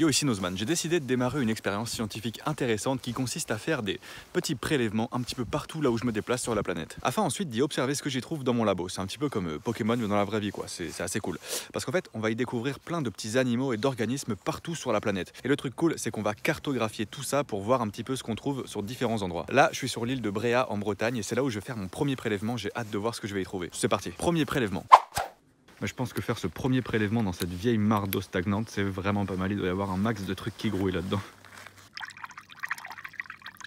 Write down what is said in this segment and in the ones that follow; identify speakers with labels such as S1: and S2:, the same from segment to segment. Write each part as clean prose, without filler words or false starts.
S1: Yo, ici Nozman, j'ai décidé de démarrer une expérience scientifique intéressante qui consiste à faire des petits prélèvements un petit peu partout là où je me déplace sur la planète, afin ensuite d'y observer ce que j'y trouve dans mon labo. C'est un petit peu comme Pokémon mais dans la vraie vie quoi, c'est assez cool. Parce qu'en fait on va y découvrir plein de petits animaux et d'organismes partout sur la planète. Et le truc cool c'est qu'on va cartographier tout ça pour voir un petit peu ce qu'on trouve sur différents endroits. Là je suis sur l'île de Bréa en Bretagne et c'est là où je vais faire mon premier prélèvement, j'ai hâte de voir ce que je vais y trouver. C'est parti, premier prélèvement. Je pense que faire ce premier prélèvement dans cette vieille mare d'eau stagnante, c'est vraiment pas mal. Il doit y avoir un max de trucs qui grouillent là-dedans.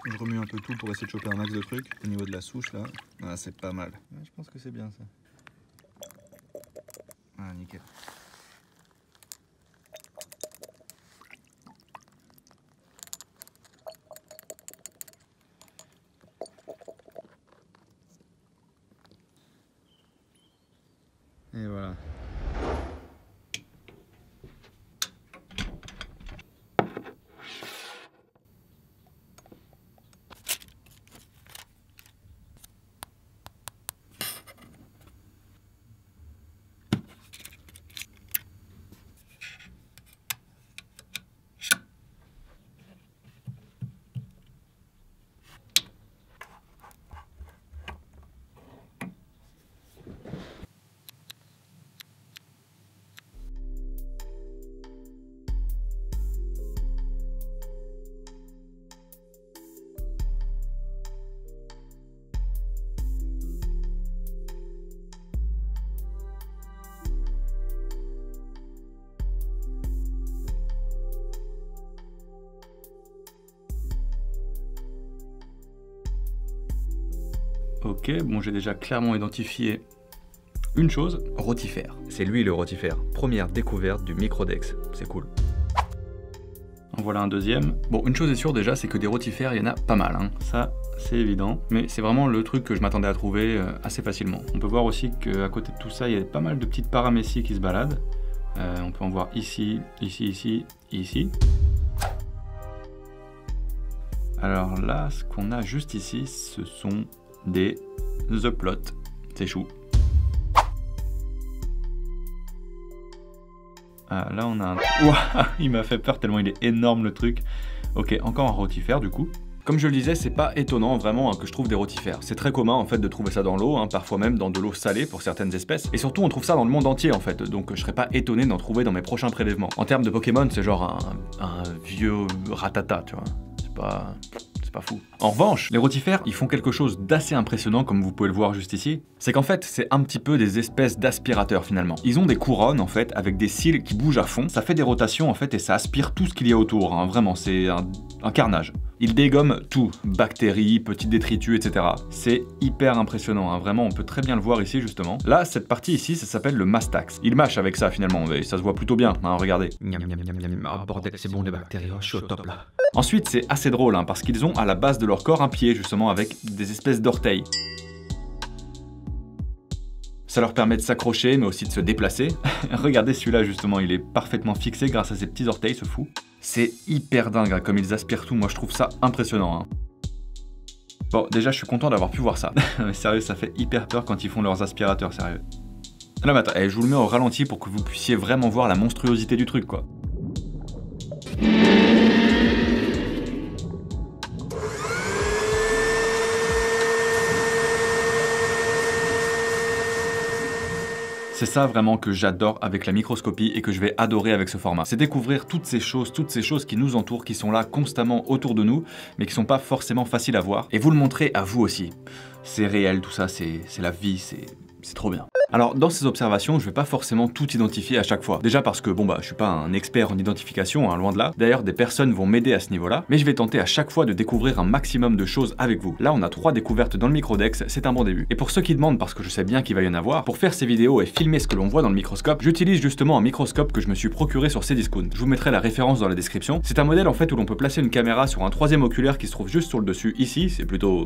S1: Je remue un peu tout pour essayer de choper un max de trucs. Au niveau de la souche là, ah, c'est pas mal. Ouais, je pense que c'est bien ça. Ah, nickel. Et voilà. Ok, bon j'ai déjà clairement identifié une chose, rotifère. C'est lui le rotifère. Première découverte du microdex, c'est cool. En voilà un deuxième. Bon, une chose est sûre déjà, c'est que des rotifères, il y en a pas mal, hein. Ça, c'est évident. Mais c'est vraiment le truc que je m'attendais à trouver assez facilement. On peut voir aussi qu'à côté de tout ça, il y a pas mal de petites paramécies qui se baladent. On peut en voir ici, ici. Alors là, ce qu'on a juste ici, ce sont des The Plot, c'est chou. Ah, là on a un... Ouah, il m'a fait peur tellement il est énorme le truc. Ok, encore un rotifère du coup. Comme je le disais, c'est pas étonnant vraiment que je trouve des rotifères. C'est très commun en fait de trouver ça dans l'eau, parfois même dans de l'eau salée pour certaines espèces. Et surtout on trouve ça dans le monde entier en fait, donc je serais pas étonné d'en trouver dans mes prochains prélèvements. En termes de Pokémon, c'est genre un vieux ratata, tu vois. C'est pas fou. En revanche, les rotifères, ils font quelque chose d'assez impressionnant comme vous pouvez le voir juste ici. C'est qu'en fait, c'est un petit peu des espèces d'aspirateurs finalement. Ils ont des couronnes en fait avec des cils qui bougent à fond. Ça fait des rotations en fait et ça aspire tout ce qu'il y a autour. Vraiment, c'est un carnage. Ils dégomment tout, bactéries, petits détritus, etc. C'est hyper impressionnant, vraiment, on peut très bien le voir ici justement. Là, cette partie ici, ça s'appelle le mastax. Ils mâchent avec ça finalement, mais ça se voit plutôt bien, regardez.
S2: Oh bordel, c'est bon les bactéries, oh, je suis au top là.
S1: Ensuite, c'est assez drôle, parce qu'ils ont à la base de leur corps un pied justement avec des espèces d'orteils. Ça leur permet de s'accrocher, mais aussi de se déplacer. Regardez celui-là justement, il est parfaitement fixé grâce à ses petits orteils, ce fou. C'est hyper dingue, comme ils aspirent tout, moi je trouve ça impressionnant. Bon, déjà je suis content d'avoir pu voir ça. Mais sérieux, ça fait hyper peur quand ils font leurs aspirateurs, sérieux. Là, mais attends, je vous le mets au ralenti pour que vous puissiez vraiment voir la monstruosité du truc, quoi. C'est ça vraiment que j'adore avec la microscopie et que je vais adorer avec ce format. C'est découvrir toutes ces choses qui nous entourent, qui sont là constamment autour de nous, mais qui sont pas forcément faciles à voir. Et vous le montrer à vous aussi. C'est réel tout ça, c'est la vie, c'est trop bien. Alors dans ces observations, je vais pas forcément tout identifier à chaque fois. Déjà parce que bon je suis pas un expert en identification, loin de là. D'ailleurs des personnes vont m'aider à ce niveau-là, mais je vais tenter à chaque fois de découvrir un maximum de choses avec vous. Là on a 3 découvertes dans le microdex, c'est un bon début. Et pour ceux qui demandent, parce que je sais bien qu'il va y en avoir, pour faire ces vidéos et filmer ce que l'on voit dans le microscope, j'utilise justement un microscope que je me suis procuré sur Cdiscount. Je vous mettrai la référence dans la description. C'est un modèle en fait où l'on peut placer une caméra sur un 3e oculaire qui se trouve juste sur le dessus ici, c'est plutôt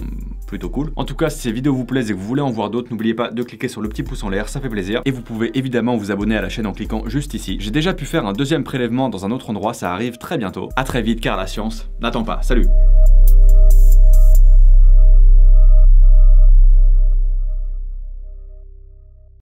S1: cool. En tout cas si ces vidéos vous plaisent et que vous voulez en voir d'autres, n'oubliez pas de cliquer sur le petit pouce en l'air, ça fait plaisir. Et vous pouvez évidemment vous abonner à la chaîne en cliquant juste ici. J'ai déjà pu faire un 2e prélèvement dans un autre endroit, ça arrive très bientôt. À très vite car la science n'attend pas. Salut!